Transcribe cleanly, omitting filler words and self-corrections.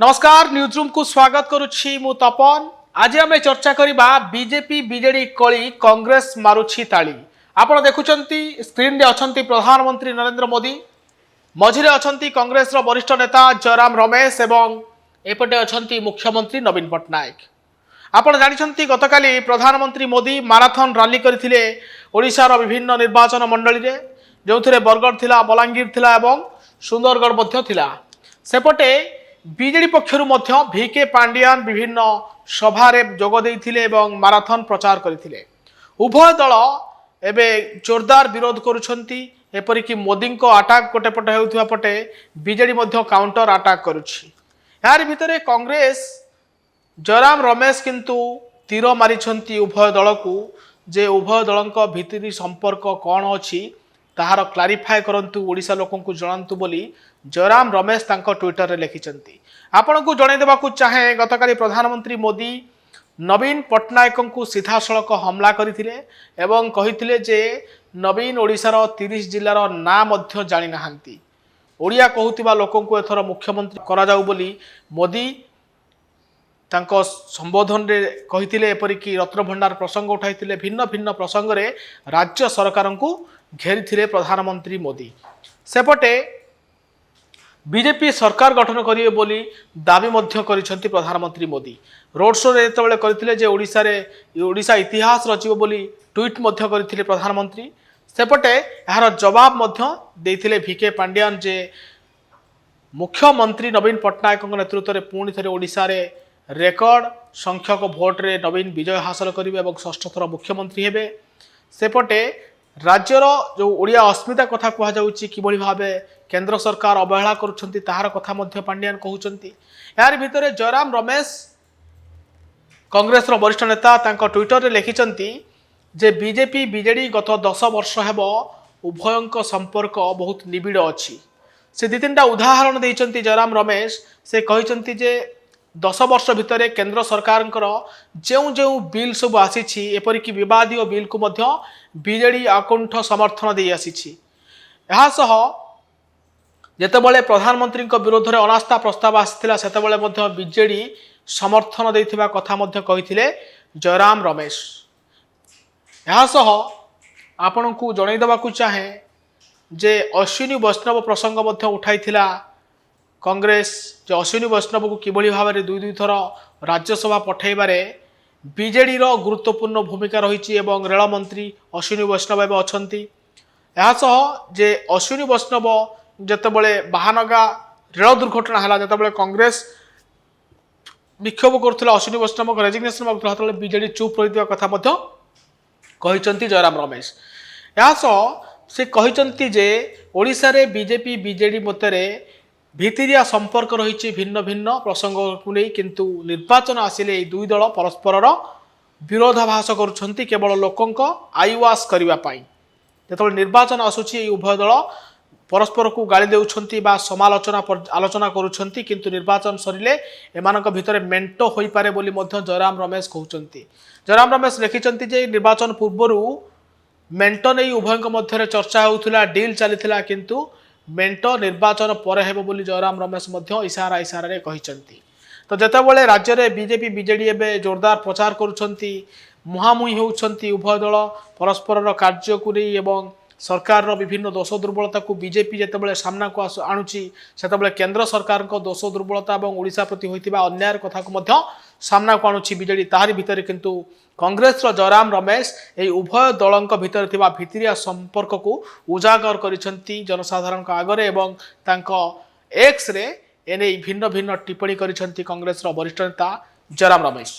नमस्कार news room को स्वागत करुछि मु तपन। आज आम चर्चा करबा बीजेपी बीजेडी कली कांग्रेस मारुछि ताली। आपण देखुचंती स्क्रीन रे अछंती प्रधानमंत्री नरेंद्र मोदी, मझिरे अछंती कांग्रेस रो वरिष्ठ नेता जयराम रमेश एवं एपटे अछंती मुख्यमंत्री नवीन पट्टनायक। आपण जानिछंती गतकाली प्रधानमंत्री मोदी माराथन रैली करथिले ओडिशा रो विभिन्न निर्वाचन मंडली रे, जोथरे बरगढ़ थिला, बलांगीर थिला एवं सुंदरगढ़ मध्य थिला। सेपटे बीजेडी पक्षरु मध्य भिके पांडियान विभिन्न सभारे जोग देइथिले एवं माराथन प्रचार करथिले। उभय दल एबे जोरदार विरोध करुछंती। एपरिक मोदी को अटैक गोटे पटे हेउथिबा पटे बीजेडी मध्य काउंटर अटैक करुछि। यार भितरे कांग्रेस जयराम रमेश किंतु तीर मारिछंती उभय दल को, जे उभय दलक भितरी संपर्क कौन अछि ताहार क्लारिफाई करंतु, ओडिशा लोकन को जणांतु बोली जयराम रमेश तांको ट्विटर रे लिखिचंती। आपण को जणाई देबा को चाहे गतकाली प्रधानमंत्री मोदी नवीन पट्टनायक को सीधा सड़क हमला करथिले एवं कहिथिले जे नवीन ओडिशा रो 30 जिल्लार ना मध्य जानि नाहंती। ओडिया कहूतिबा लोकन को एथर मुख्यमंत्री करा जाउ बोली मोदी तांको संबोधन रे कहिथिले। एपरिक रत्नभंडार प्रसंग उठाइथिले। भिन्न भिन्न प्रसंग रे राज्य सरकार को घेरिथिले प्रधानमंत्री मोदी। सेपटे बीजेपी सरकार गठन करिवे बोली दाबी मध्य करिसंती प्रधानमंत्री मोदी। रोड शो रे जेतेबेले करथिले जे ओडिशा इतिहास रचिबो बोली ट्वीट मध्य करथिले प्रधानमंत्री। सेपटे यार जवाब मध्य देइथिले भिके पांडियान जे मुख्यमंत्री नवीन पट्टनायक नेतृत्व में पुणी थे ओडिशा रे रेकर्ड संख्यक भोट रे नवीन विजय हासिल करिवे एवं षष्ठ थर मुख्यमंत्री हेबे। सेपटे राज्यर जो ओडिया अस्मिता कथा कह जाउची किभଳି भाबे केंद्र सरकार अवहेला करुछंती ताहार कथा मध्य पांडियान कहउचंती। यार भितरे जयराम रमेश कांग्रेस रो वरिष्ठ नेता तांको ट्विटर रे लिखिचंती जे बीजेपी बीजेडी गत 10 वर्ष हेबो उभयंक संपर्क बहुत निबिड़ अछि। से दी तीनटा उदाहरण देइचंती जयराम रमेश। से कहिचंती जे 10 वर्ष भितरे केंद्र सरकार जो जो बिल सब आसी एपरिक विवादीय बिल को मध्य बीजेडी आकुंठ समर्थन दे आसी। जेतेबेले प्रधानमंत्री विरोध में अनास्था प्रस्ताव आसाला सेतेबेले मध्य बीजेडी समर्थन देथिबा कथा मध्य कहिथिले जयराम रमेश। आपण को जणाई देबा को चाहे जे अश्विनी वैष्णव प्रसंग मध्य उठाइथिला कांग्रेस। जो अश्विनी वैष्णव को किभଳି भाबरे दुई थर राज्यसभा पठाइबारे बीजेडी रो गुरुत्वपूर्ण भूमिका रही एवं रेल मंत्री अश्विनी वैष्णव एवं अछंती। जे अश्विनी वैष्णव जेतेबेले बाहानगा रेल दुर्घटना है जेतेबेले कांग्रेस विक्षोभ करुला अश्विनी वैष्णव रेजिग्नेशन मागुला बीजेडी चुप रही कथा मध्य कहिचंती जयराम रमेश। से कहिचंती जे ओडिशा रे बीजेपी बीजेडी मतरे भितरिया संपर्क रही भिन्न भिन्न प्रसंग को नहीं, किंतु निर्वाचन आसिले दुई दल परस्पर विरोधाभास करुछंती केवल लोकंक आईवास करिवा पाई। जेतबेले निर्वाचन आसुची उभय दल परस्पर को गाली देउछंती बा समालोचना आलोचना करुछंती, किंतु निर्वाचन सरिले एमानक भितरे मेंटो होई पारे बोली मध्य जयराम रमेश कहउछंती। जयराम रमेश लिखिचंती जे निर्वाचन पूर्वरु मेंटो नहीं उभयंक मध्य चर्चा होउथिला, डील चलीथिला, किंतु मेंटो निर्वाचन पर हेबो बोली जयराम रमेश मध्य इशारा इशारा रे कहिचंती। तो जेतेबेले राज्य रे बीजेपी बीजेडी एबे जोरदार प्रचार करुछंती, मुहामुही होउछंती उभय दल परस्पर कार्य को नहीं एवं सरकार रो विभिन्न दोष दुर्बलता को बीजेपी जेतेबेले सामना को आणुची सेतेबेले केंद्र सरकार को दोष दुर्बलता एवं ओडिशा प्रति होइतिबा अन्याय कथा को मध्य सामना को आणुची बीजेडी। ताहारी भितरे किंतु कांग्रेस रो जयराम रमेश एई उभय दलंक भितर थिबा भितरिया संपर्क को उजागर करिसंती जनसाधारण आगरे एवं तांको एक्स रे एने भिन्न भिन्न टिप्पणी करिसंती कांग्रेस रो वरिष्ठ नेता जयराम रमेश।